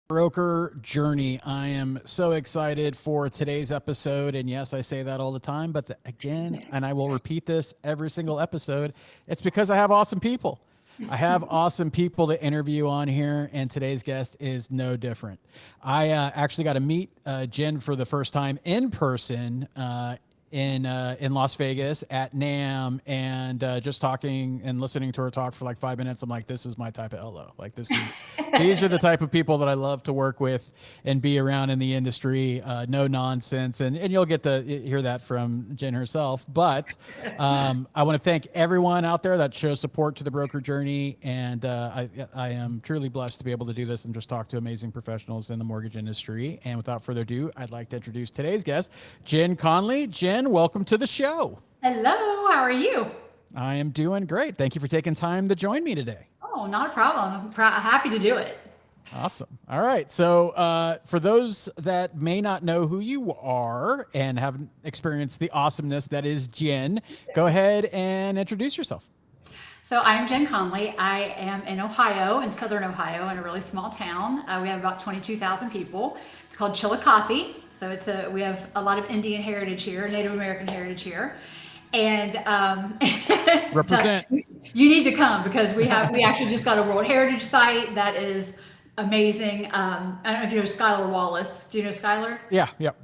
Broker journey. I am so excited for today's episode. And yes, I say that all the time, but again, and I will repeat this every single episode, it's because I have awesome people. I have awesome people to interview on here, and today's guest is no different. I actually got to meet Jen for the first time in person in Las Vegas at NAM, and just talking and listening to her talk for like 5 minutes. I'm like, this is my type of LO. Like these are the type of people that I love to work with and be around in the industry. No nonsense, and you'll get to hear that from Jen herself. But I want to thank everyone out there that shows support to the broker journey, and I am truly blessed to be able to do this and just talk to amazing professionals in the mortgage industry. And without further ado, I'd like to introduce today's guest, Jen Conley. Jen, welcome to the show. Hello, how are you? I am doing great. Thank you for taking time to join me today. Oh, not a problem. I'm happy to do it. Awesome. All right. So, for those that may not know who you are and haven't experienced the awesomeness that is Jen, go ahead and introduce yourself. So I'm Jen Conley. I am in Ohio, in Southern Ohio, in a really small town. We have about 22,000 people. It's called Chillicothe. So we have a lot of Indian heritage here, Native American heritage here. And Represent. you need to come because we actually just got a World Heritage Site that is amazing. I don't know if you know Skylar Wallace. Do you know Skylar? Yeah. Yep.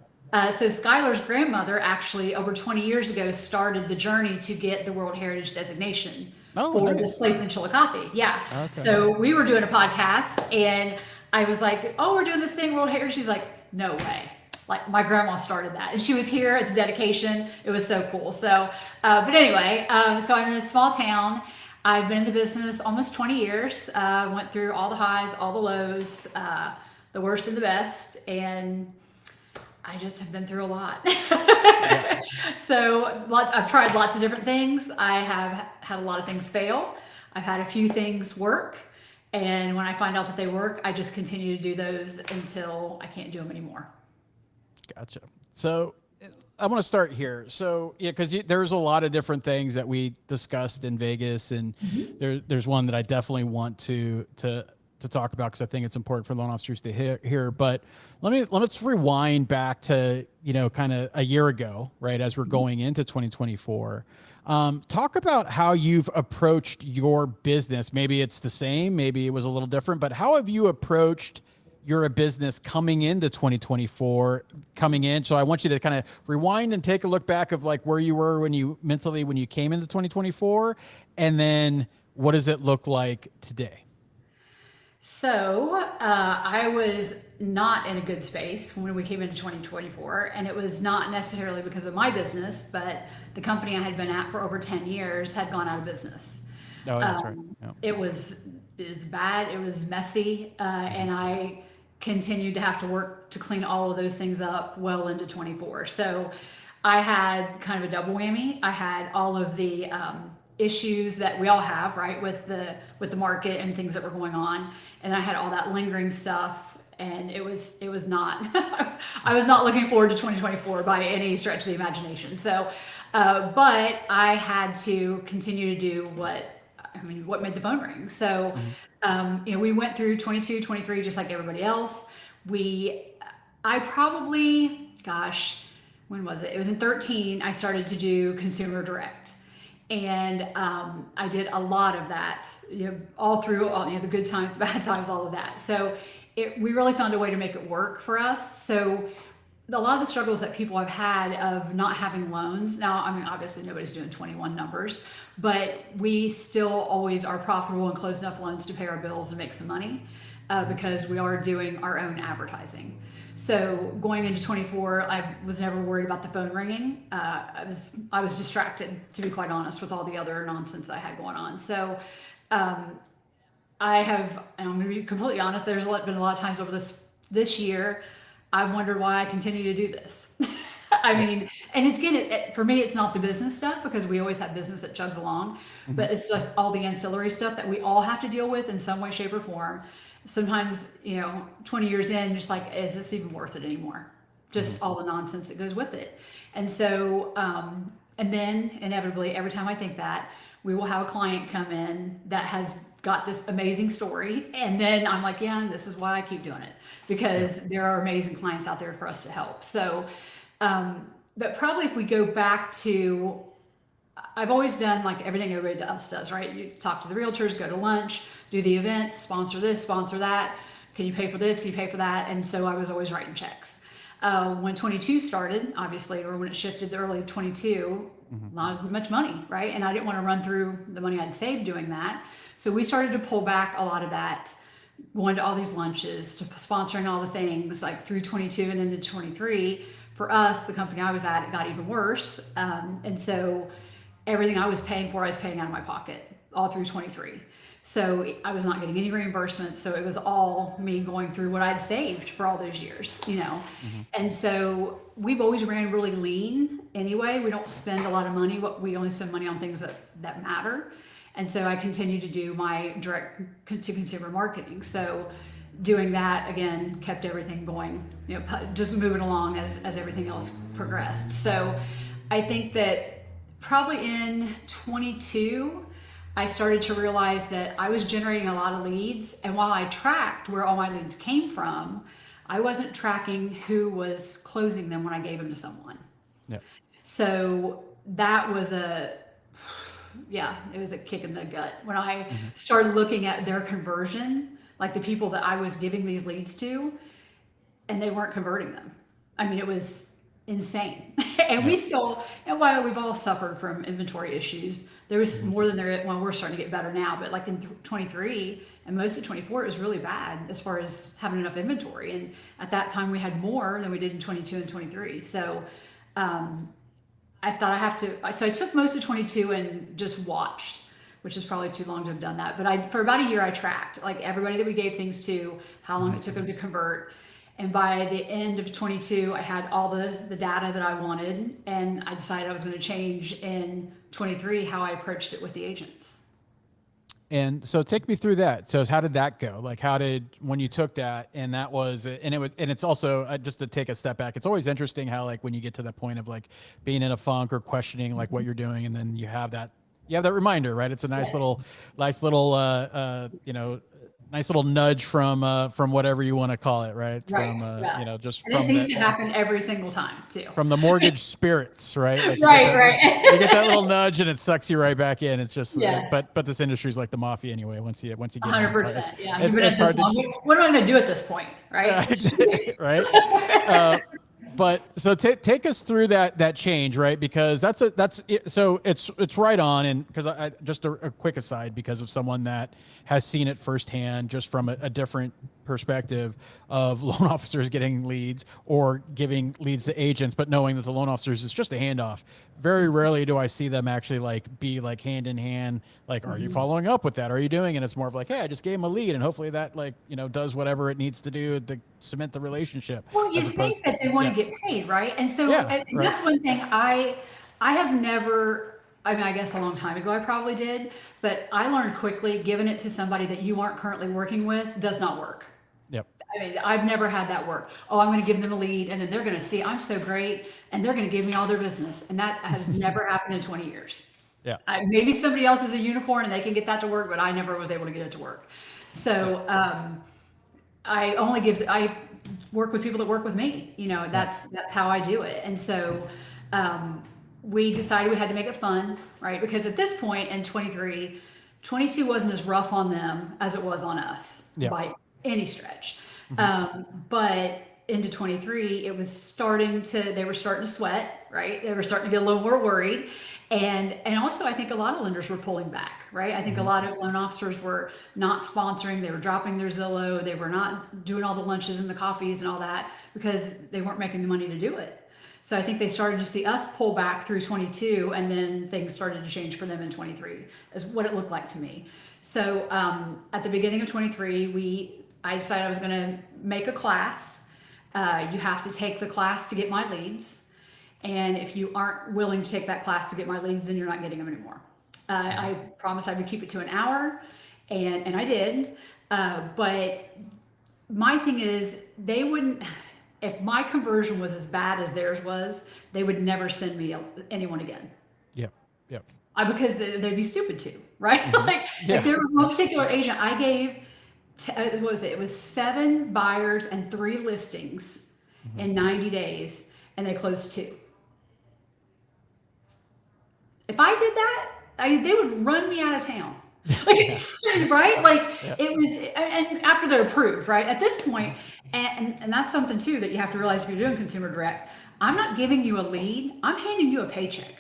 So Skylar's grandmother actually over 20 years ago started the journey to get the World Heritage designation for Nice. this place in Chillicothe. Yeah. Okay. So we were doing a podcast and I was like, oh, we're doing this thing, World Heritage. She's like, no way. Like my grandma started that and she was here at the dedication. It was so cool. So, but anyway, so I'm in a small town. I've been in the business almost 20 years. Went through all the highs, all the lows, the worst and the best. And I just have been through a lot. Yeah. So I've tried lots of different things. I have had a lot of things fail. I've had a few things work. And when I find out that they work, I just continue to do those until I can't do them anymore. Gotcha. So I want to start here. So yeah, because there's a lot of different things that we discussed in Vegas, and there's one that I definitely want to talk about because I think it's important for loan officers to hear. But let's rewind back to kind of a year ago, right, as we're going into 2024. Talk about how you've approached your business. Maybe it's the same, maybe it was a little different, but how have you approached your business coming into 2024 coming in? So I want you to kind of rewind and take a look back of like where you were when you came into 2024, and then what does it look like today? So I was not in a good space when we came into 2024, and it was not necessarily because of my business, but the company I had been at for over 10 years had gone out of business. Oh, that's right. Yeah. It was bad. It was messy, and I continued to have to work to clean all of those things up well into 24. So I had kind of a double whammy. I had all of the issues that we all have, right, with the market and things that were going on, and I had all that lingering stuff, and it was not. I was not looking forward to 2024 by any stretch of the imagination. So, but I had to continue to do what made the phone ring. So, we went through 22, 23, just like everybody else. I probably, gosh, when was it? It was in 13. I started to do consumer direct. And I did a lot of that, all through the good times, the bad times, all of that. So we really found a way to make it work for us. So a lot of the struggles that people have had of not having loans. Now, I mean, obviously nobody's doing 21 numbers, but we still always are profitable and close enough loans to pay our bills and make some money because we are doing our own advertising. So going into 24, I was never worried about the phone ringing. I was distracted, to be quite honest, with all the other nonsense I had going on. So and I'm going to be completely honest, there's been a lot of times over this year, I've wondered why I continue to do this. I mean, and it's again, for me, it's not the business stuff because we always have business that chugs along, but it's just all the ancillary stuff that we all have to deal with in some way, shape, or form. Sometimes, 20 years in, just like, is this even worth it anymore? Just all the nonsense that goes with it. And so, and then inevitably, every time I think that, we will have a client come in that has got this amazing story. And then I'm like, yeah, and this is why I keep doing it, because there are amazing clients out there for us to help. So, but probably if we go back to, I've always done like everything everybody else does, right? You talk to the realtors, go to lunch, do the events, sponsor this, sponsor that. Can you pay for this? Can you pay for that? And so I was always writing checks. When 22 started, obviously, or when it shifted to early 22, not as much money, right? And I didn't want to run through the money I'd saved doing that. So we started to pull back a lot of that, going to all these lunches, to sponsoring all the things like through 22 and into 23. For us, the company I was at, it got even worse. And so everything I was paying for, I was paying out of my pocket all through 23. So I was not getting any reimbursements. So it was all me going through what I'd saved for all those years, you know? And so we've always ran really lean anyway. We don't spend a lot of money. We only spend money on things that matter. And so I continue to do my direct to consumer marketing. So doing that again kept everything going, you know, just moving along as everything else progressed. So I think that probably in 22, I started to realize that I was generating a lot of leads. And while I tracked where all my leads came from, I wasn't tracking who was closing them when I gave them to someone. Yeah. So that was it was a kick in the gut when I started looking at their conversion, like the people that I was giving these leads to, and they weren't converting them. I mean, it was insane. And we still, and while we've all suffered from inventory issues, there was more than there, well, we're starting to get better now, but like in 23 and most of 24, it was really bad as far as having enough inventory. And at that time we had more than we did in 22 and 23. So, I thought so I took most of 22 and just watched, which is probably too long to have done that. But for about a year, I tracked like everybody that we gave things to, how long it took them to convert. And by the end of 22, I had all the data that I wanted, and I decided I was going to change in 23 how I approached it with the agents. And so take me through that. So how did that go? Like when you took that, and it's also just to take a step back, it's always interesting how like when you get to that point of like being in a funk or questioning like what you're doing, and then you have that reminder, right? It's a nice little, nice little nudge from whatever you want to call it, right? Right. From, just and it seems to happen every single time too. From the mortgage spirits, right? Like right. You get that little nudge and it sucks you right back in. It's just, but this industry is like the mafia anyway. Once you get 100%. Yeah. You've been at this long. What am I going to do at this point? Right. Right. But so take us through that change, right? Because so it's right on. And because I just a quick aside, because of someone that has seen it firsthand, just from a different perspective of loan officers getting leads or giving leads to agents, but knowing that the loan officers is just a handoff. Very rarely do I see them actually like be like hand in hand. Like, are you following up with that? Are you doing? And it's more of like, hey, I just gave him a lead, and hopefully that does whatever it needs to do to cement the relationship. Well, you think that they want to get paid, right? And so and that's one thing I have never. I mean, I guess a long time ago I probably did, but I learned quickly giving it to somebody that you aren't currently working with does not work. Yep. I mean, I've never had that work. Oh, I'm going to give them a lead, and then they're going to see I'm so great, and they're going to give me all their business. And that has never happened in 20 years. Yeah. Maybe somebody else is a unicorn and they can get that to work, but I never was able to get it to work. So I work with people that work with me. That's how I do it. And so we decided we had to make it fun, right? Because at this point in 23, 22 wasn't as rough on them as it was on us by any stretch. But into 23, they were starting to sweat, right? They were starting to get a little more worried. And also I think a lot of lenders were pulling back, right? I think a lot of loan officers were not sponsoring. They were dropping their Zillow. They were not doing all the lunches and the coffees and all that because they weren't making the money to do it. So I think they started to see us pull back through 22, and then things started to change for them in 23 is what it looked like to me. So at the beginning of 23, I decided I was going to make a class. You have to take the class to get my leads. And if you aren't willing to take that class to get my leads, then you're not getting them anymore. I promised I would keep it to an hour, and I did. But my thing is, they wouldn't, if my conversion was as bad as theirs was, they would never send me anyone again. Yep. Because they'd be stupid too, right? Hmm. Like Yeah. there was one particular agent I gave, what was it? It was 7 buyers and 3 listings Hmm. in 90 days, and they closed 2. If I did that, they would run me out of town. Like, Yeah. right? Like Yeah. it was, and after they're approved, right? At this Hmm. point, and that's something too that you have to realize if you're doing consumer direct. I'm not giving you a lead. I'm handing you a paycheck.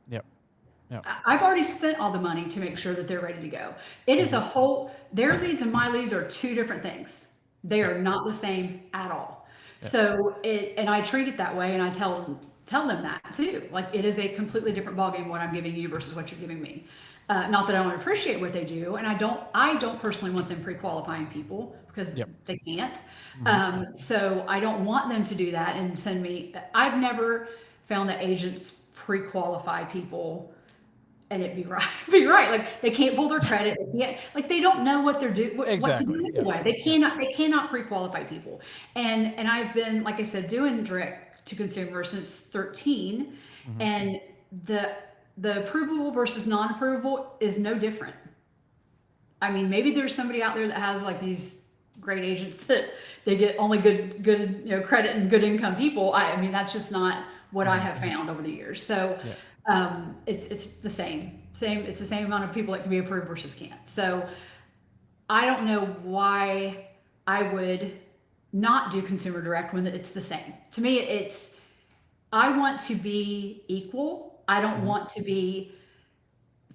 Yep. Yep. I've already spent all the money to make sure that they're ready to go. It is Hmm. a whole, their leads and my leads are 2 different things. They Yep. are not the same at all. Yep. So and I treat it that way, and I tell them that too. Like it is a completely different ballgame what I'm giving you versus what you're giving me. Not that I don't appreciate what they do, and I don't personally want them pre-qualifying people because Yep. they can't. Hmm. So I don't want them to do that and send me. I've never found that agents pre-qualify people and it be right. Be right. Like they can't pull their credit. They can't, like they don't know what they're doing, what to Exactly. do Yep. anyway. Yep. They cannot pre-qualify people. And I've been, like I said, doing direct to consumer since 13, Hmm. and the the approvable versus non-approvable is no different. I mean, maybe there's somebody out there that has like these great agents that they get only good credit and good income people. I mean that's just not what I Hmm. have found over the years. So Yep. it's the same. It's the same amount of people that can be approved versus can't. So I don't know why I would not do consumer direct when it's the same. To me, it's I want to be equal. I don't Hmm. want to be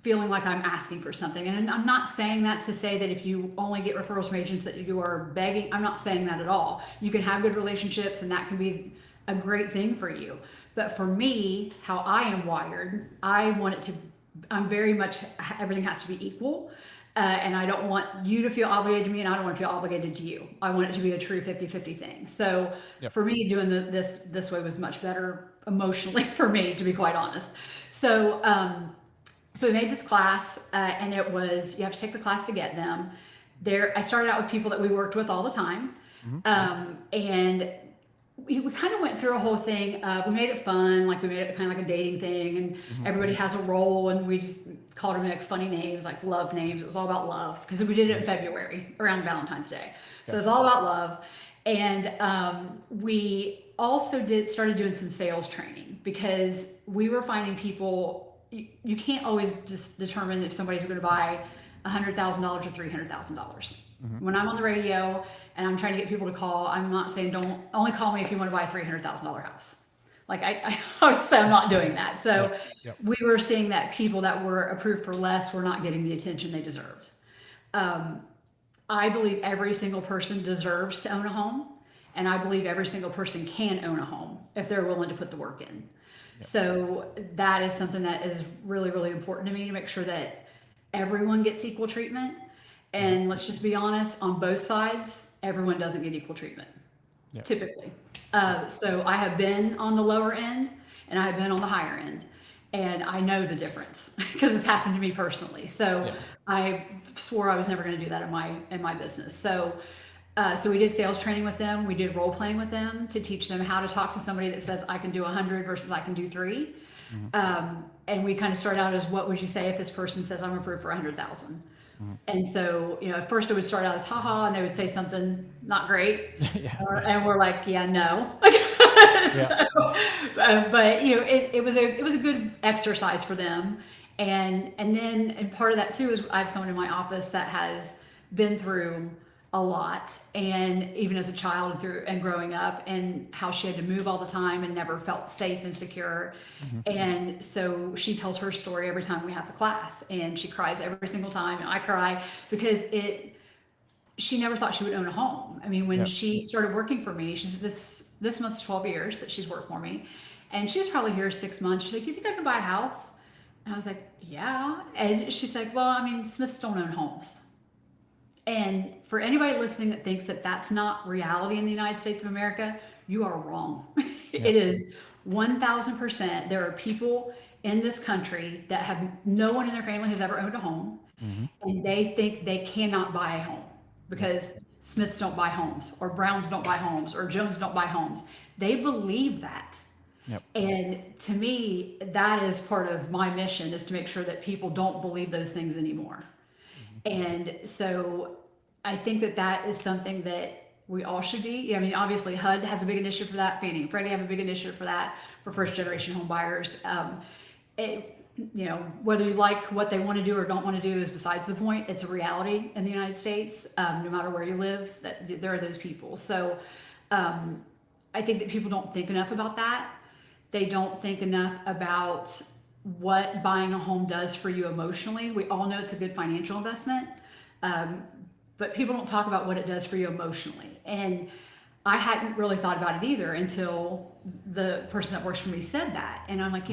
feeling like I'm asking for something. And I'm not saying that to say that if you only get referrals from agents that you are begging. I'm not saying that at all. You can have good relationships and that can be a great thing for you. But for me, how I am wired, I want it to, I'm very much, everything has to be equal. And I don't want you to feel obligated to me, and I don't want to feel obligated to you. I want it to be a true 50-50 thing. So Yep. for me, doing this way was much better emotionally for me, to be quite honest. So we made this class, and it was you have to take the class to get them. There, I started out with people that we worked with all the time, Hmm. and we kind of went through a whole thing. We made it fun, like we made it kind of like a dating thing, and Hmm. everybody has a role, and we just called them like funny names, like love names. It was all about love because we did it in February around Valentine's Day, so it was Gotcha. all about love. And we also started doing some sales training because we were finding people. You can't always just determine if somebody's going to buy $100,000 or $300,000. Hmm. When I'm on the radio and I'm trying to get people to call, I'm not saying don't only call me if you want to buy a $300,000 house. Like I obviously I'm not doing that. So Yep. Yep. we were seeing that people that were approved for less were not getting the attention they deserved. I believe every single person deserves to own a home, and I believe every single person can own a home if they're willing to put the work in. Yep. So that is something that is really, really important to me to make sure that everyone gets equal treatment. Hmm. And let's just be honest, on both sides, everyone doesn't get equal treatment, Yep. typically. Yep. So I have been on the lower end and I have been on the higher end. And I know the difference because it's happened to me personally. So Yep. I swore I was never going to do that in my business. So we did sales training with them. We did role playing with them to teach them how to talk to somebody that says I can do 100 versus I can do 3. Hmm. And we kind of start out as what would you say if this person says I'm approved for 100,000? Hmm. And so at first it would start out as haha, and they would say something not great, Yeah. and we're like, yeah, no. Yeah. But it was a good exercise for them, and part of that too is I have someone in my office that has been through a lot, and even as a child and growing up, and how she had to move all the time and never felt safe and secure. Hmm. And so she tells her story every time we have the class, and she cries every single time, and I cry because she never thought she would own a home. I mean, when Yep. she started working for me, she's this month's 12 years that she's worked for me, and she was probably here 6 months. She's like, "You think I can buy a house?" And I was like, "Yeah." And she's like, "Well, I mean, Smiths don't own homes." And for anybody listening that thinks that that's not reality in the United States of America, you are wrong. It Yep. is 1000%. There are people in this country that have no one in their family has ever owned a home, Hmm. and they think they cannot buy a home Yep. because Smiths don't buy homes, or Browns don't buy homes, or Jones don't buy homes. They believe that. Yep. And to me, that is part of my mission, is to make sure that people don't believe those things anymore. And so I think that that is something that we all should be. I mean, obviously HUD has a big initiative for that. Fannie and Freddie have a big initiative for that, for first generation home buyers. Whether you like what they want to do or don't want to do is besides the point. It's a reality in the United States, no matter where you live, that there are those people. So I think that people don't think enough about that. They don't think enough about what buying a home does for you emotionally. We all know it's a good financial investment, but people don't talk about what it does for you emotionally. And I hadn't really thought about it either until the person that works for me said that. And I'm like,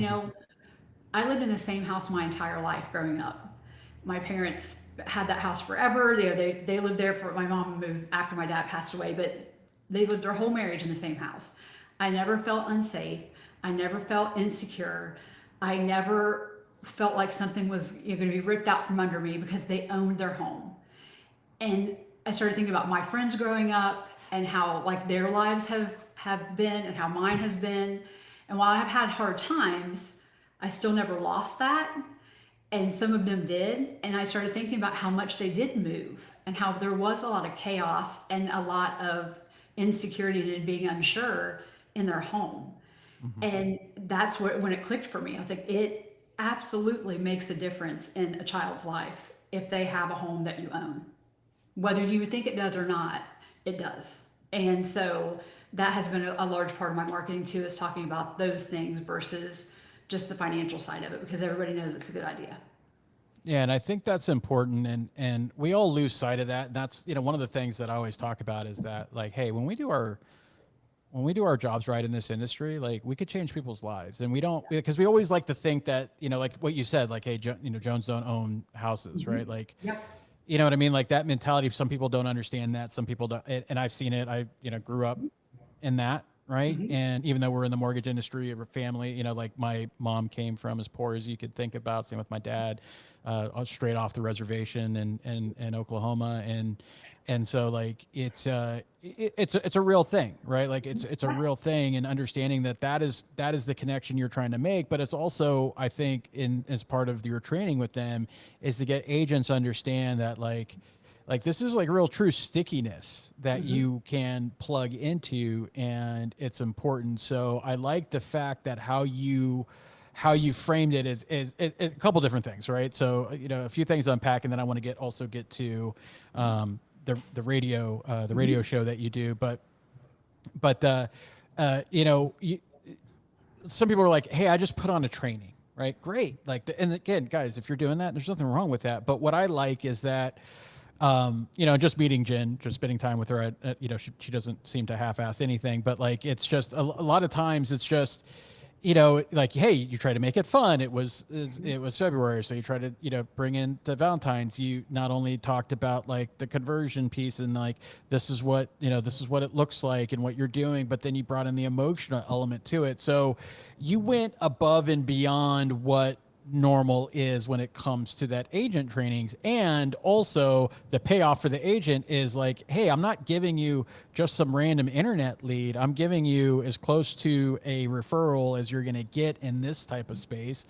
I lived in the same house my entire life growing up. My parents had that house forever. They lived there for, my mom moved after my dad passed away, but they lived their whole marriage in the same house. I never felt unsafe. I never felt insecure. I never felt like something was going to be ripped out from under me because they owned their home. And I started thinking about my friends growing up and how like their lives have been and how mine has been. And while I've had hard times, I still never lost that. And some of them did. And I started thinking about how much they did move and how there was a lot of chaos and a lot of insecurity and being unsure in their home. And that's when it clicked for me. I was like, it absolutely makes a difference in a child's life if they have a home that you own. Whether you think it does or not, it does. And so that has been a large part of my marketing too, is talking about those things versus just the financial side of it, because everybody knows it's a good idea. Yeah, and I think that's important, and we all lose sight of that. And that's one of the things that I always talk about is that, like, hey, when we do our jobs right in this industry, like, we could change people's lives, and we don't, because we always like to think that, like what you said, like, hey, Jones don't own houses, right? Like, Yep. you know what I mean? Like that mentality. Some people don't understand that. Some people don't, and I've seen it. I grew up in that, right? And even though we're in the mortgage industry, of a family, like my mom came from as poor as you could think about. Same with my dad, straight off the reservation in Oklahoma, and so like it's a real thing, right? Like it's a real thing, and understanding that is the connection you're trying to make. But it's also, I think, as part of your training with them, is to get agents understand that like this is like real true stickiness that you can plug into, and it's important. So I like the fact that how you framed it is a couple different things, right? So a few things to unpack, and then I want to get to the radio show that you do, but some people are like, hey, I just put on a training, right? Great. Like, and again, guys, if you're doing that, there's nothing wrong with that. But what I like is that, just meeting Jen, just spending time with her, she doesn't seem to half-ass anything, but like, it's just a lot of times it's just, like, hey, you try to make it fun. It was February, so you try to bring in the Valentine's. You not only talked about like the conversion piece and like this is what it looks like and what you're doing, but then you brought in the emotional element to it. So you went above and beyond what normal is when it comes to that agent trainings. And also the payoff for the agent is like, hey, I'm not giving you just some random internet lead. I'm giving you as close to a referral as you're going to get in this type of space.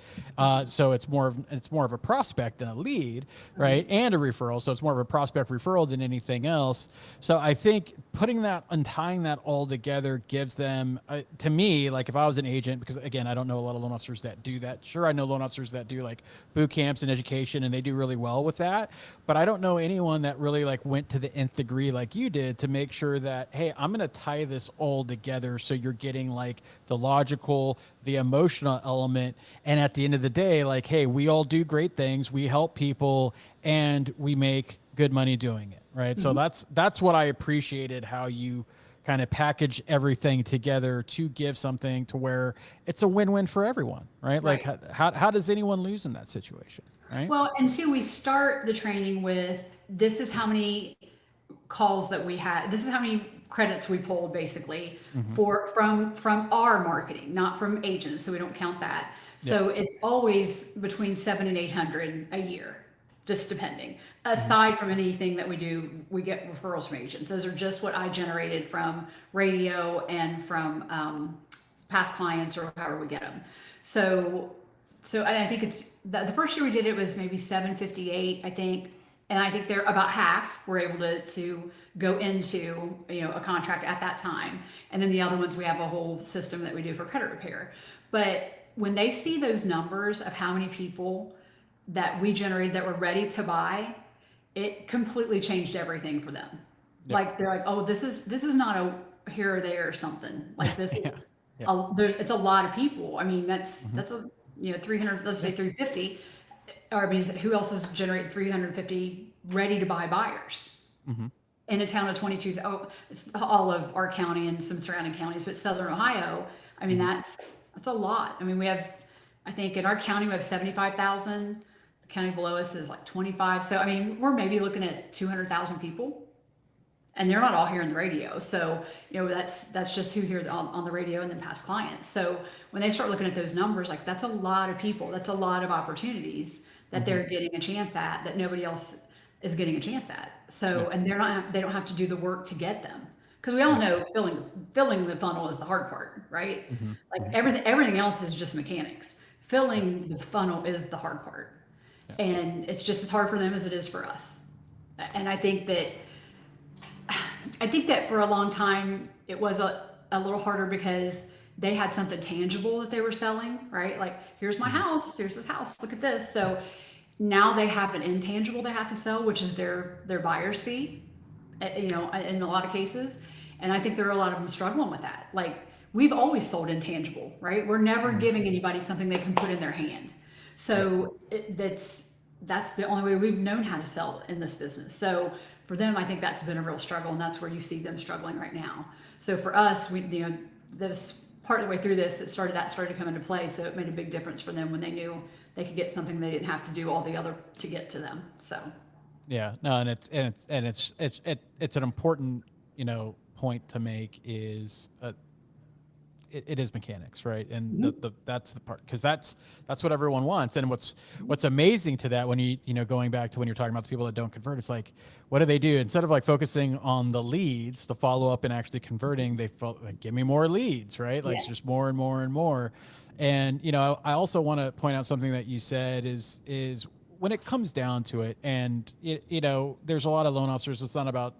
So it's more of a prospect than a lead, right? And a referral. So it's more of a prospect referral than anything else. So I think putting that and tying that all together gives them, to me, like if I was an agent, because again, I don't know a lot of loan officers that do that. Sure, I know loan officers that do like boot camps and education, and they do really well with that. But I don't know anyone that really like went to the nth degree like you did to make sure that, hey, I'm going to tie this all together so you're getting like the logical, the emotional element. And at the end of the day, like, hey, we all do great things. We help people and we make good money doing it. Right. So that's what I appreciated, how you kind of package everything together to give something to where it's a win-win for everyone, right? Like how does anyone lose in that situation, right? Well, and two, we start the training with, this is how many calls that we had. This is how many credits we pulled basically from our marketing, not from agents. So we don't count that. So it's always between 700 and 800 a year, just depending. Aside from anything that we do, we get referrals from agents. Those are just what I generated from radio and from past clients or however we get them. So I think it's the first year we did it was maybe 758, I think. And I think they're about half were able to go into, a contract at that time. And then the other ones, we have a whole system that we do for credit repair. But when they see those numbers of how many people that we generated that were ready to buy, it completely changed everything for them. Yep. Like they're like, oh, this is not a here or there or something. Like this Yeah. is Yeah. it's a lot of people. I mean, that's a 300, let's say 350. Or I mean, who else is generating 350 ready to buy buyers in a town of 22? Oh, it's all of our county and some surrounding counties, but Southern Ohio. I mean, that's a lot. I mean, we have, I think in our county we have 75,000. The county below us is like 25. So I mean, we're maybe looking at 200,000 people. And they're not all hearing the radio. So, that's just who hear on the radio and then past clients. So when they start looking at those numbers, like that's a lot of people, that's a lot of opportunities that they're getting a chance at that nobody else is getting a chance at. So, and they don't have to do the work to get them. Because we all know filling the funnel is the hard part, right? Like everything else is just mechanics. Filling the funnel is the hard part. And it's just as hard for them as it is for us. And I think that for a long time it was a little harder because they had something tangible that they were selling, right? Like, here's my house, here's this house, look at this. So now they have an intangible they have to sell, which is their buyer's fee, in a lot of cases. And I think there are a lot of them struggling with that. Like, we've always sold intangible, right? We're never giving anybody something they can put in their hand. So that's the only way we've known how to sell in this business. So for them, I think that's been a real struggle, and that's where you see them struggling right now. So for us, we, this part of the way through this, that started to come into play. So it made a big difference for them when they knew they could get something they didn't have to do all the other to get to them. So Yeah, no, and it's an important point to make is it is mechanics, right? And that's the part, because that's what everyone wants. And what's amazing to that, when going back to when you're talking about the people that don't convert, it's like, what do? Instead of like focusing on the leads, the follow up and actually converting, they felt like, give me more leads, right? Like just more and more and more. And I also want to point out something that you said is when it comes down to it, and there's a lot of loan officers. It's not about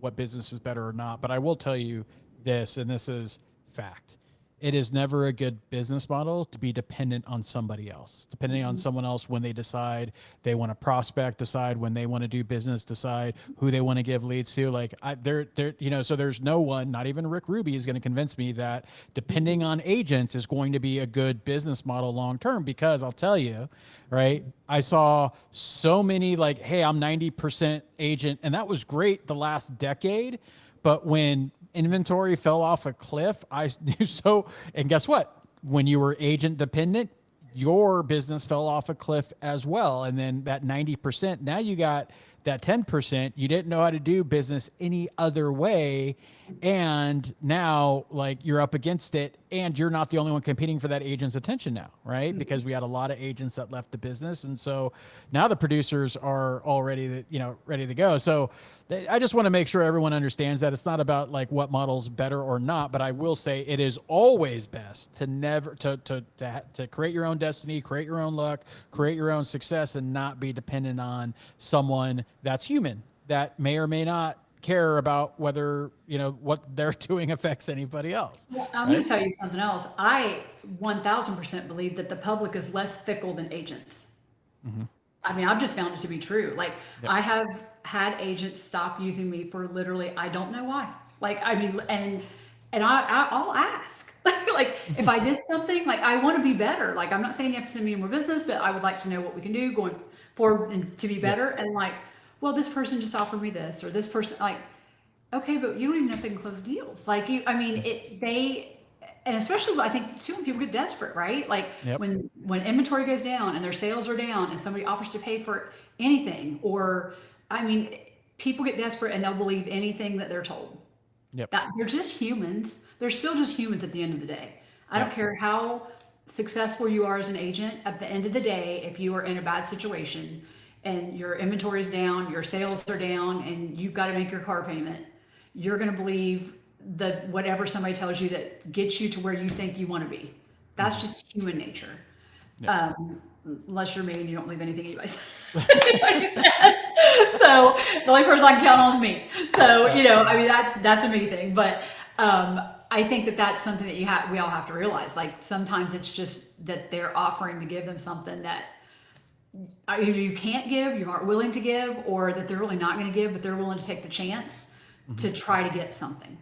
what business is better or not, but I will tell you this, and this is fact. It is never a good business model to be dependent on somebody else, depending on someone else when they decide they want to prospect, decide when they want to do business, decide who they want to give leads to. Like so there's no one, not even Rick Ruby, is going to convince me that depending on agents is going to be a good business model long-term, because I'll tell you, right? I saw so many like, hey, I'm 90% agent. And that was great the last decade. But when inventory fell off a cliff, I knew so. And guess what? When you were agent dependent, your business fell off a cliff as well. And then that 90%, now you got that 10%, you didn't know how to do business any other way. And now like you're up against it, and you're not the only one competing for that agent's attention now, right? Because we had a lot of agents that left the business. And so now the producers are already, ready to go. So I just want to make sure everyone understands that it's not about like what model's better or not, but I will say it is always best to never, to create your own destiny, create your own luck, create your own success, and not be dependent on someone that's human, that may or may not care about whether what they're doing affects anybody else. well, I'm going to tell you something else. I 1000% believe that the public is less fickle than agents. I mean, I've just found it to be true. Like, I have had agents stop using me for literally, I don't know why. Like, I mean, and I'll ask. Like, if I did something, like, I want to be better. Like, I'm not saying you have to send me more business, but I would like to know what we can do going forward and to be better. And like, well, this person just offered me this, or this person, like, okay, but you don't even know if they can close deals. Like, and especially I think too, when people get desperate, right? Like when inventory goes down and their sales are down and somebody offers to pay for anything, or, I mean, people get desperate and they'll believe anything that they're told. That they're just humans. They're still just humans at the end of the day. I don't care how successful you are as an agent. At the end of the day, if you are in a bad situation and your inventory is down, your sales are down, and you've got to make your car payment, you're going to believe the whatever somebody tells you that gets you to where you think you want to be. That's just human nature. Yeah. Unless you're me and you don't believe anything anybody says. So the only person I can count on is me. So I mean that's a me thing. But I think that that's something that we all have to realize. Like sometimes it's just that they're offering to give them something that either you can't give, you aren't willing to give, or that they're really not going to give, but they're willing to take the chance to try to get something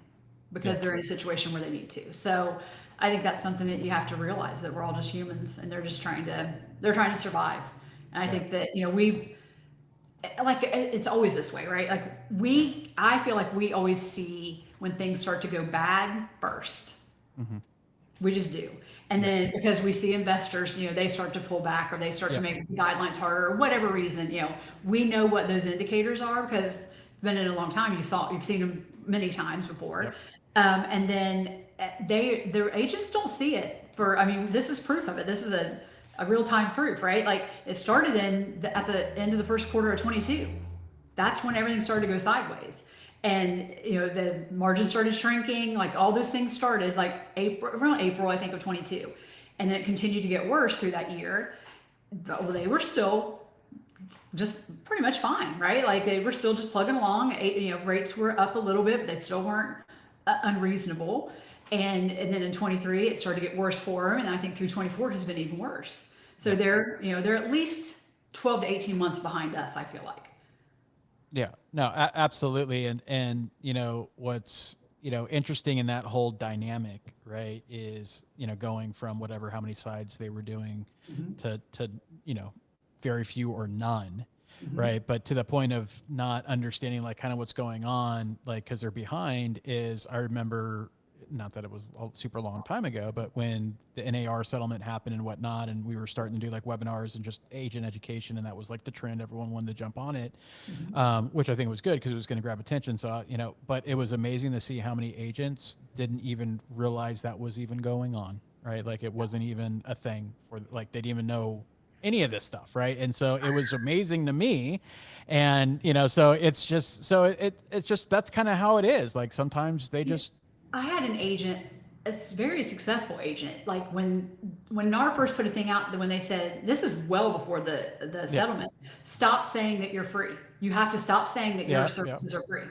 because they're in a situation where they need to. So I think that's something that you have to realize, that we're all just humans and they're trying to survive. And I think that, it's always this way, right? Like I feel like we always see when things start to go bad first. We just do. And then because we see investors, they start to pull back or they start to make guidelines harder or whatever reason, we know what those indicators are because it's been in a long time. You've seen them many times before. And then their agents don't see it this is proof of it. This is a real-time proof, right? Like it started at the end of the first quarter of 22. That's when everything started to go sideways. And the margin started shrinking, like all those things started like around April, I think, of 22. And then it continued to get worse through that year. But they were still just pretty much fine, right? Like they were still just plugging along. Rates were up a little bit, but they still weren't unreasonable. And then in 23, it started to get worse for them. And I think through 24 has been even worse. So they're at least 12 to 18 months behind us, I feel like. Yeah, no, absolutely. And what's, interesting in that whole dynamic, right, is, going from how many sides they were doing to very few or none. Right. But to the point of not understanding like kind of what's going on, like, cause they're behind is I remember, not that it was a super long time ago, but when the NAR settlement happened and whatnot, and we were starting to do like webinars and just agent education, and that was like the trend, everyone wanted to jump on it, which I think was good because it was going to grab attention. So, but it was amazing to see how many agents didn't even realize that was even going on, right? Like it wasn't even a thing for, like, they didn't even know any of this stuff, right? And so it was amazing to me. And, so it's just, it's just, that's kind of how it is. Like sometimes they just, I had an agent, a very successful agent. Like when NAR first put a thing out, when they said, this is well before the settlement, stop saying that you're free. You have to stop saying that your services are free.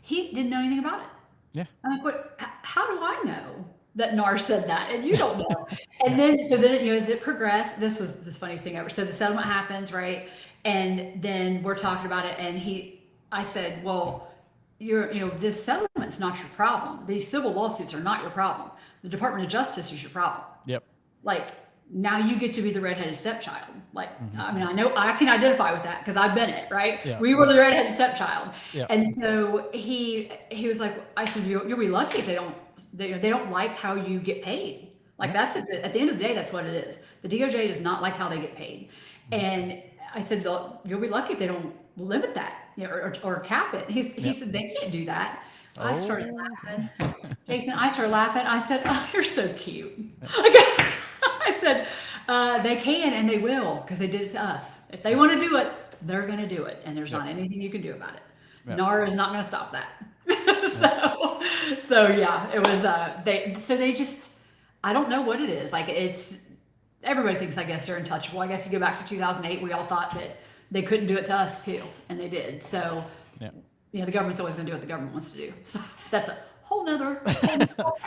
He didn't know anything about it. Yeah. I'm like, what? How do I know that NAR said that and you don't know? And then as it progressed, this was the funniest thing ever. So the settlement happens, right? And then we're talking about it, and I said, well, this settlement's not your problem. These civil lawsuits are not your problem. The Department of Justice is your problem. Yep. Like now you get to be the redheaded stepchild. Like, I mean, I know I can identify with that because I've been it, right? Yeah. We were the redheaded stepchild. Yeah. And so he was like, I said, you'll be lucky if they don't like how you get paid. Like that's at the end of the day, that's what it is. The DOJ does not like how they get paid. And I said, you'll be lucky if they don't limit that, or cap it. He said, they can't do that. I started laughing. Jason, I started laughing. I said, oh, you're so cute. I said, they can and they will because they did it to us. If they want to do it, they're going to do it. And there's not anything you can do about it. NAR is not going to stop that. So yeah, it was, they just, I don't know what it is. Like everybody thinks, I guess, they're untouchable. I guess you go back to 2008, we all thought that they couldn't do it to us too, and they did. So, the government's always going to do what the government wants to do. So that's a whole nother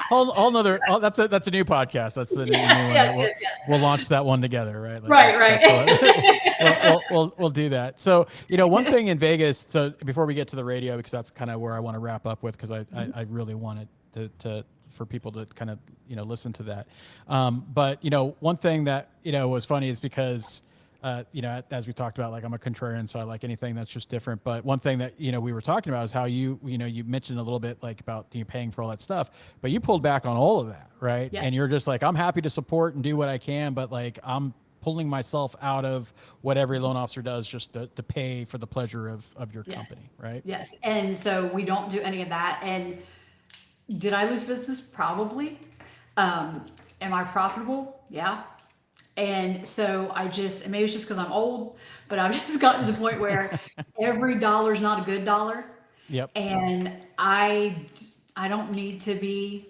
whole nother. Oh, that's a new podcast. That's the new one. Yes. We'll launch that one together, right? Like Right. We'll do that. So, one thing in Vegas. So before we get to the radio, because that's kind of where I want to wrap up with, because I really wanted to for people to kind of listen to that. But one thing that was funny is because. As we talked about, like I'm a contrarian, so I like anything that's just different. But one thing that, we were talking about is how you mentioned a little bit like about you paying for all that stuff, but you pulled back on all of that, right? Yes. And you're just like, I'm happy to support and do what I can, but like I'm pulling myself out of what every loan officer does just to pay for the pleasure of your company, right? Yes. And so we don't do any of that. And did I lose business? Probably. Am I profitable? Yeah. And so maybe it's just because I'm old, but I've just gotten to the point where every dollar is not a good dollar. Yep. And I I don't need to be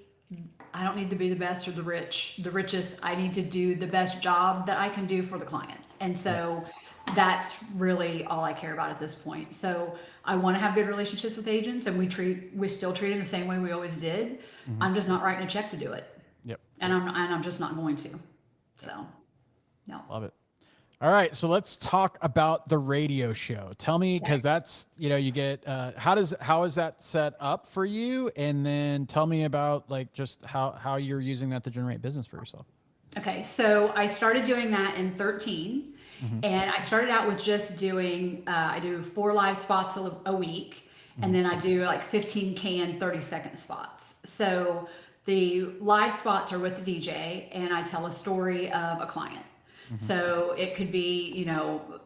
the best or the richest. I need to do the best job that I can do for the client. And so that's really all I care about at this point. So I want to have good relationships with agents, and we still treat them the same way we always did. I'm just not writing a check to do it. Yep. And I'm just not going to. So, no. Love it. All right, so let's talk about the radio show. Tell me, because that's, you get, how is that set up for you? And then tell me about like just how you're using that to generate business for yourself. Okay, so I started doing that in 13, and I started out with just doing, I do 4 live spots a week, and then I do like 15 30-second spots. So the live spots are with the DJ, and I tell a story of a client. So it could be,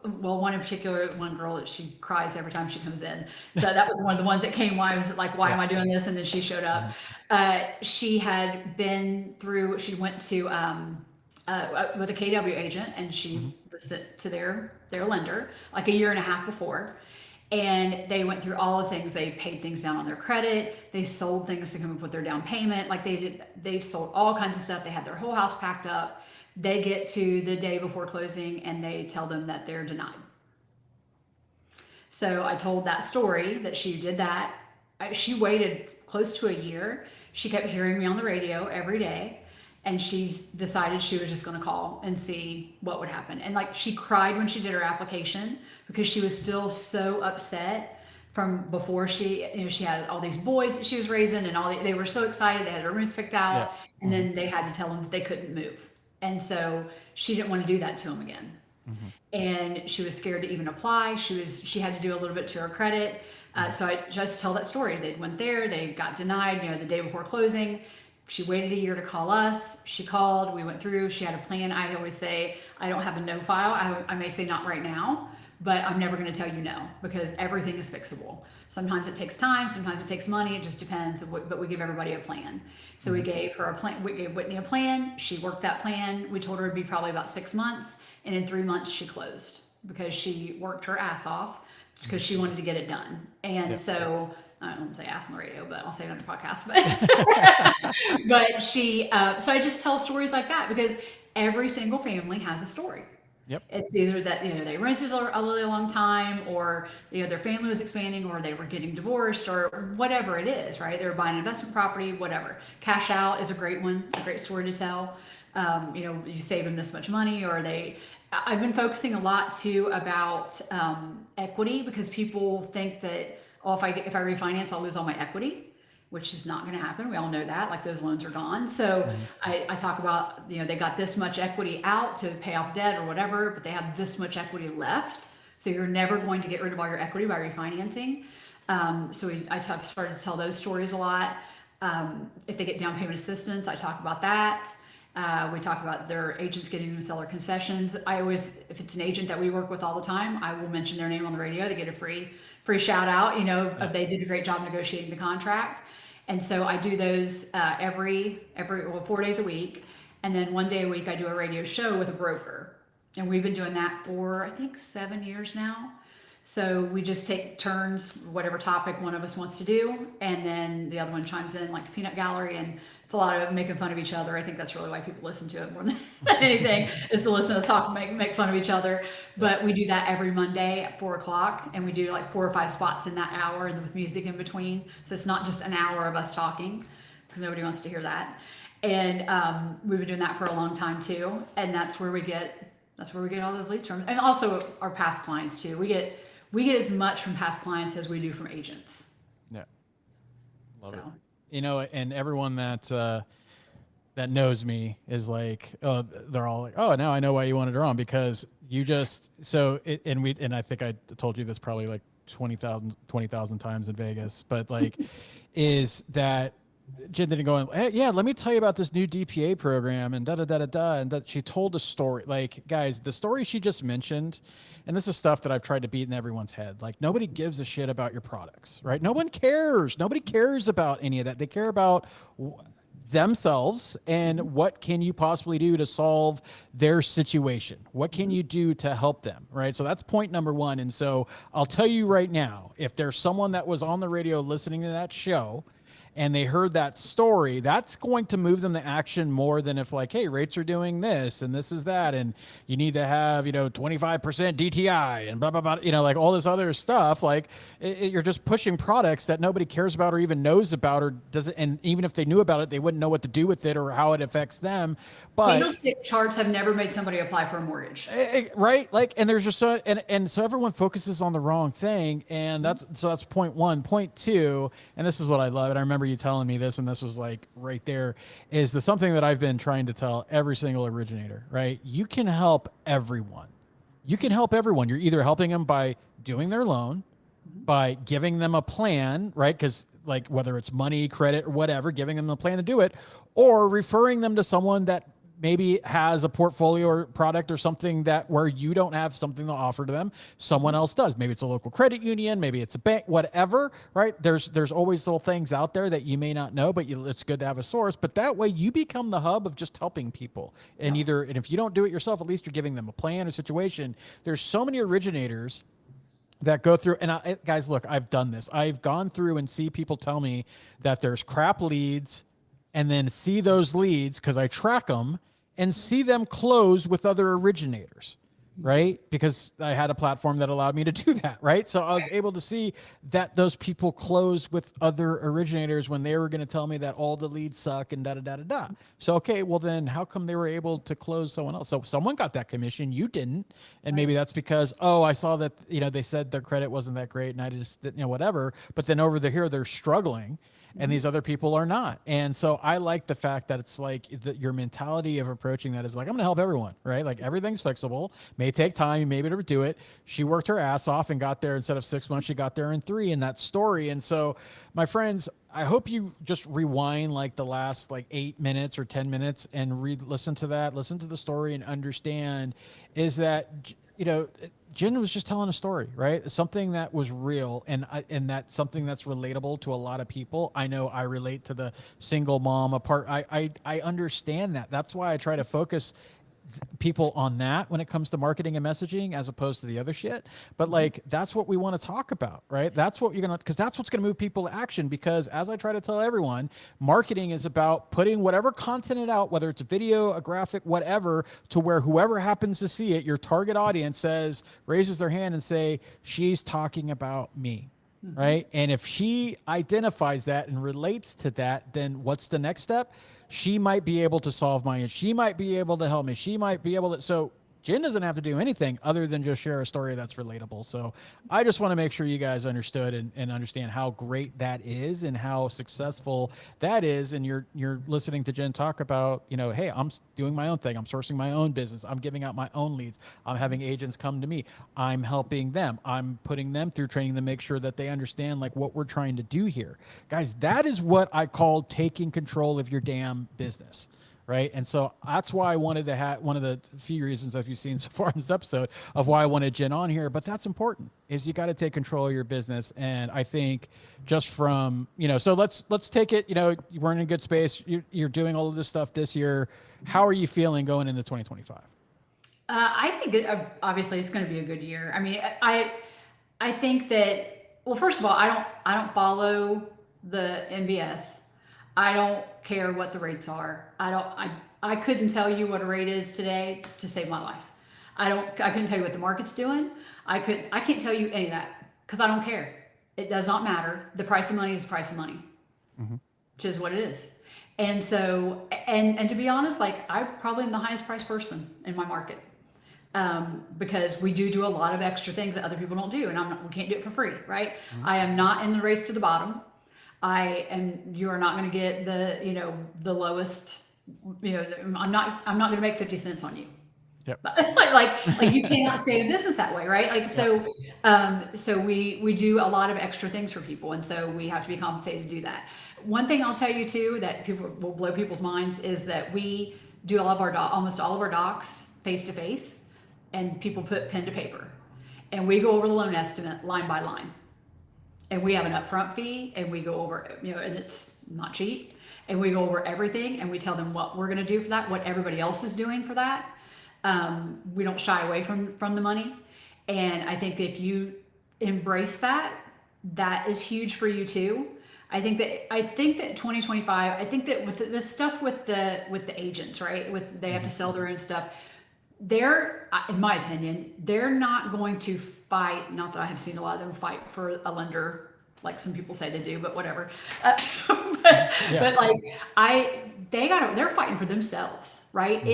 one in particular, one girl that she cries every time she comes in. So that was one of the ones that came. Why I was like, why am I doing this? And then she showed up. She had been through. She went to with a KW agent, and she was sent to their lender like a year and a half before. And they went through all the things. They paid things down on their credit. They sold things to come up with their down payment. Like they've sold all kinds of stuff. They had their whole house packed up. They get to the day before closing and they tell them that they're denied. So I told that story that she did that. She waited close to a year. She kept hearing me on the radio every day, and she's decided she was just going to call and see what would happen. And like, she cried when she did her application because she was still so upset from before she had all these boys that she was raising, and they were so excited. They had their rooms picked out, and then they had to tell them that they couldn't move. And so she didn't want to do that to them again. And she was scared to even apply. She had to do a little bit to her credit. So I just tell that story. They went there, they got denied, the day before closing. She waited a year to call us. She called, we went through, she had a plan. I always say, I don't have a no file. I may say not right now, but I'm never going to tell you no, because everything is fixable. Sometimes it takes time, sometimes it takes money, it just depends, but we give everybody a plan. So we gave her a plan, we gave Whitney a plan, she worked that plan. We told her it'd be probably about 6 months, and in 3 months she closed because she worked her ass off because she wanted to get it done. And so, I don't want to say ass on the radio, but I'll say it on the podcast, but she, so I just tell stories like that because every single family has a story. Yep. It's either that, they rented a really long time, or, their family was expanding, or they were getting divorced, or whatever it is, right? They were buying an investment property, whatever. Cash out is a great one, a great story to tell. You save them this much money, or I've been focusing a lot too about equity, because people think that, if I refinance, I'll lose all my equity, which is not going to happen. We all know that, like, those loans are gone. So I talk about, they got this much equity out to pay off debt or whatever, but they have this much equity left. So you're never going to get rid of all your equity by refinancing. So I started to tell those stories a lot. If they get down payment assistance, I talk about that. We talk about their agents getting them seller concessions. If it's an agent that we work with all the time, I will mention their name on the radio. They get a free shout out, if they did a great job negotiating the contract. And so I do those every 4 days a week. And then 1 day a week, I do a radio show with a broker. And we've been doing that for, I think, 7 years now. So we just take turns, whatever topic one of us wants to do. And then the other one chimes in, like the peanut gallery. And it's a lot of making fun of each other. I think that's really why people listen to it more than anything, is to listen to us talk, make fun of each other. But we do that every Monday at 4:00, and we do like 4 or 5 spots in that hour, and with music in between. So it's not just an hour of us talking, because nobody wants to hear that. And we've been doing that for a long time too. And that's where we get all those leads from, and also our past clients too. We get as much from past clients as we do from agents. Yeah, love it. And everyone that knows me is like, oh, they're all like, oh, now I know why you wanted her on, because you just, and I think I told you this probably like 20,000 times in Vegas, but like, is that Jen didn't go in, hey, yeah, let me tell you about this new DPA program and and that she told a story. Like, guys, the story she just mentioned, and this is stuff that I've tried to beat in everyone's head. Like, nobody gives a shit about your products, right? No one cares. Nobody cares about any of that. They care about themselves and what can you possibly do to solve their situation? What can you do to help them, right? So that's point number one. And so I'll tell you right now, if there's someone that was on the radio listening to that show and they heard that story, that's going to move them to action more than if like, hey, rates are doing this and this is that, and you need to have, 25% DTI and blah, blah, blah, like all this other stuff. Like you're just pushing products that nobody cares about or even knows about or doesn't. And even if they knew about it, they wouldn't know what to do with it or how it affects them. But candlestick charts have never made somebody apply for a mortgage. Right. Like, and there's just so, and so everyone focuses on the wrong thing. And that's point one. Point two, and this is what I love. And I remember you telling me this, and this was like right there, is the something that I've been trying to tell every single originator, right? You can help everyone. You can help everyone. You're either helping them by doing their loan, by giving them a plan, right? Because like whether it's money, credit, or whatever, giving them a plan to do it, or referring them to someone that maybe has a portfolio or product or something that where you don't have something to offer to them, someone else does. Maybe it's a local credit union, maybe it's a bank, whatever, right? There's always little things out there that you may not know, but it's good to have a source. But that way you become the hub of just helping people. And and if you don't do it yourself, at least you're giving them a plan or situation. There's so many originators that go through, and guys, look, I've done this. I've gone through and see people tell me that there's crap leads, and then see those leads because I track them and see them close with other originators, right? Because I had a platform that allowed me to do that, right? So I was able to see that those people close with other originators when they were going to tell me that all the leads suck and da-da-da-da-da. So, okay, well then how come they were able to close someone else? So someone got that commission, you didn't. And maybe that's because, I saw that, they said their credit wasn't that great and I just, whatever. But then over here, they're struggling. And these other people are not. And so I like the fact that it's like your mentality of approaching that is like, I'm going to help everyone, right? Like everything's fixable, may take time, you may be able to do it. She worked her ass off and got there instead of 6 months. She got there in 3 in that story. And so my friends, I hope you just rewind like the last like 8 minutes or 10 minutes and listen to that, listen to the story and understand is that, Jen was just telling a story, right? Something that was real and that's something that's relatable to a lot of people. I know I relate to the single mom apart. I understand that. That's why I try to focus people on that when it comes to marketing and messaging as opposed to the other shit. But like, that's what we want to talk about, right? That's what because that's what's going to move people to action. Because as I try to tell everyone, marketing is about putting whatever content it out, whether it's a video, a graphic, whatever, to where whoever happens to see it, your target audience raises their hand and say, she's talking about me. Right. And if she identifies that and relates to that, then what's the next step? She might be able to solve my issue. She might be able to help me. She might be able to. So Jen doesn't have to do anything other than just share a story that's relatable. So I just want to make sure you guys understood and understand how great that is and how successful that is. And you're listening to Jen talk about, hey, I'm doing my own thing. I'm sourcing my own business. I'm giving out my own leads. I'm having agents come to me. I'm helping them. I'm putting them through training to make sure that they understand like what we're trying to do here. Guys, that is what I call taking control of your damn business. Right. And so that's why I wanted to have one of the few reasons if you've seen so far in this episode of why I wanted Jen on here. But that's important is you got to take control of your business. And I think just from, so let's take it, we're in a good space. You're doing all of this stuff this year. How are you feeling going into 2025? I think obviously it's going to be a good year. I mean, I think that, well, first of all, I don't follow the MBS. I don't care what the rates are. I couldn't tell you what a rate is today to save my life. I couldn't tell you what the market's doing. I can't tell you any of that because I don't care. It does not matter. The price of money is the price of money, which is what it is. And so, and to be honest, like I probably am the highest priced person in my market. Because we do a lot of extra things that other people don't do, and we can't do it for free, right? I am not in the race to the bottom. You are not going to get the lowest, I'm not going to make 50 cents on you. Yep. like you cannot stay in business that way, right? Like, so, so we do a lot of extra things for people. And so we have to be compensated to do that. One thing I'll tell you too, that people will blow people's minds is that we do almost all of our docs face-to-face, and people put pen to paper, and we go over the loan estimate line by line. And we have an upfront fee, and we go over, and it's not cheap. And we go over everything, and we tell them what we're going to do for that, what everybody else is doing for that. We don't shy away from the money. And I think if you embrace that, that is huge for you too. I think that 2025, I think that with the stuff with the agents, right? With they have to sell their own stuff. They're, in my opinion, they're not going to fight. Not that I have seen a lot of them fight for a lender, like some people say they do, but whatever. But like they're fighting for themselves, right?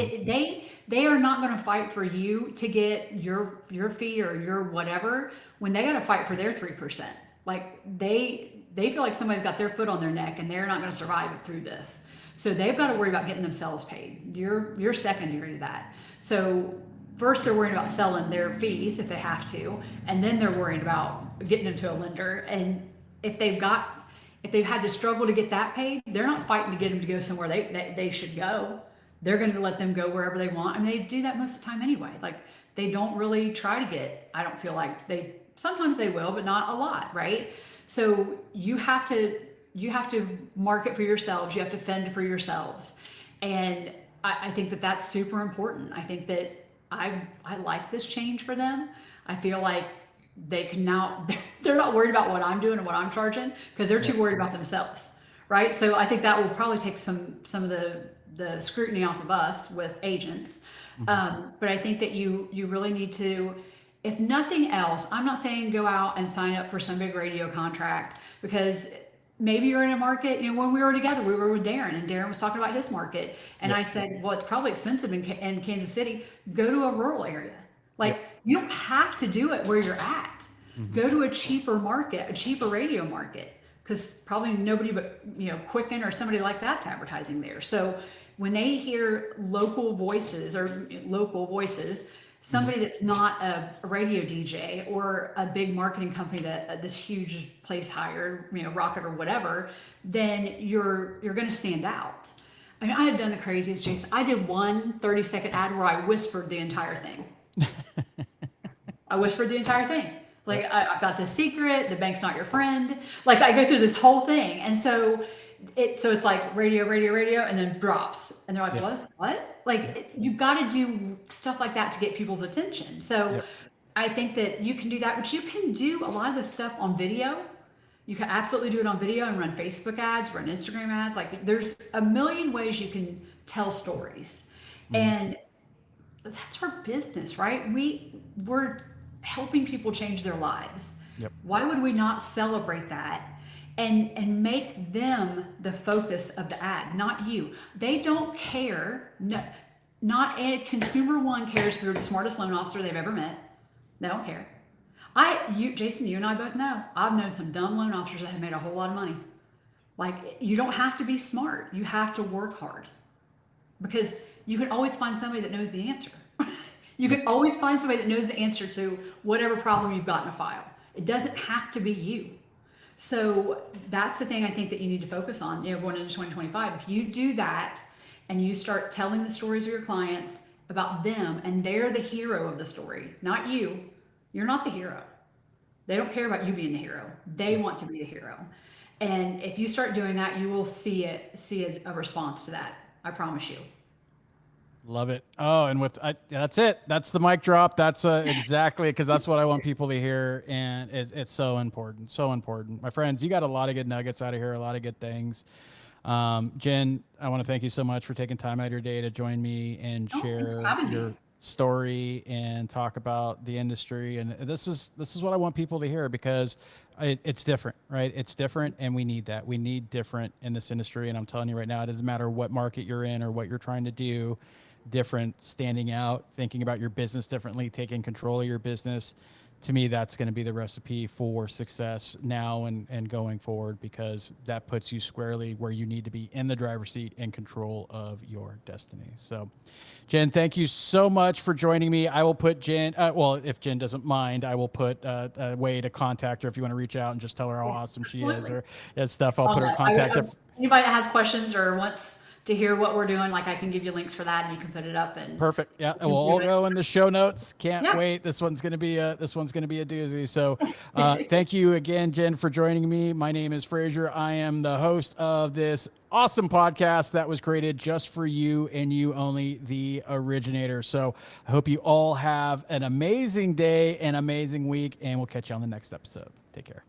They are not going to fight for you to get your fee or your whatever when they got to fight for their 3%. Like they feel like somebody's got their foot on their neck and they're not going to survive it through this. So they've got to worry about getting themselves paid. You're secondary to that. So first they're worried about selling their fees if they have to, and then they're worried about getting into a lender. And if they've had to struggle to get that paid, they're not fighting to get them to go somewhere they should go. They're going to let them go wherever they want. I mean, they do that most of the time anyway. Like they don't really try to get, I don't feel like sometimes they will, but not a lot, right? So you have to market for yourselves. You have to fend for yourselves. And I think that that's super important. I think that I like this change for them. I feel like they can now, they're not worried about what I'm doing and what I'm charging because they're too worried about themselves, right? So I think that will probably take some of the scrutiny off of us with agents. But I think that you really need to, if nothing else, I'm not saying go out and sign up for some big radio contract because maybe you're in a market, when we were together, we were with Darren and Darren was talking about his market. And I said, well, it's probably expensive in Kansas City. Go to a rural area. Like you don't have to do it where you're at. Go to a cheaper market, a cheaper radio market, because probably nobody but, Quicken or somebody like that's advertising there. So when they hear local voices, somebody that's not a radio DJ or a big marketing company that this huge place hired, Rocket or whatever, then you're going to stand out. I mean, I have done the craziest, Jason. I did one 30-second ad where I whispered the entire thing. I whispered the entire thing. Like, I've got the secret, the bank's not your friend. Like, I go through this whole thing. And so it's like radio, and then drops. And they're like, what? Like, you've got to do stuff like that to get people's attention. So I think that you can do that, but you can do a lot of this stuff on video. You can absolutely do it on video and run Facebook ads, run Instagram ads. Like, there's a million ways you can tell stories. And that's our business, right? We're helping people change their lives. Why would we not celebrate that and make them the focus of the ad, not you? They don't care. No, not a Consumer One cares if you're the smartest loan officer they've ever met. They don't care. Jason, you and I both know, I've known some dumb loan officers that have made a whole lot of money. Like, you don't have to be smart. You have to work hard because you can always find somebody that knows the answer. You can always find somebody that knows the answer to whatever problem you've got in a file. It doesn't have to be you. So that's the thing I think that you need to focus on, going into 2025. If you do that and you start telling the stories of your clients about them and they're the hero of the story, not you. You're not the hero. They don't care about you being the hero. They want to be the hero. And if you start doing that, you will see a response to that. I promise you. Love it. Oh, and that's it. That's the mic drop. That's exactly, because that's what I want people to hear. And it's so important. So important. My friends, you got a lot of good nuggets out of here, a lot of good things. Jen, I want to thank you so much for taking time out of your day to join me and share your story and talk about the industry. And this is what I want people to hear, because it's different, right? It's different, and we need that. We need different in this industry. And I'm telling you right now, it doesn't matter what market you're in or what you're trying to do. Different, standing out, thinking about your business differently, taking control of your business. To me, that's going to be the recipe for success now and going forward, because that puts you squarely where you need to be, in the driver's seat, in control of your destiny. So, Jen, thank you so much for joining me. I will put Jen, if Jen doesn't mind, I will put a way to contact her if you want to reach out and just tell her how awesome she is or stuff. I'll put her contact. Anybody that has questions or wants to hear what we're doing, like, I can give you links for that and you can put it up. And perfect. Yeah, we'll all go in the show notes. Can't wait. This one's gonna be a doozy. So thank you again, Jen, for joining me. My name is Frazier. I am the host of this awesome podcast that was created just for you and you only, the originator. So I hope you all have an amazing day, an amazing week, and we'll catch you on the next episode. Take care.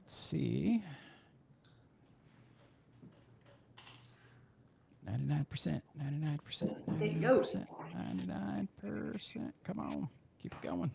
let's see. 99%, 99%, It goes. 99%, 99%. Come on, keep it going.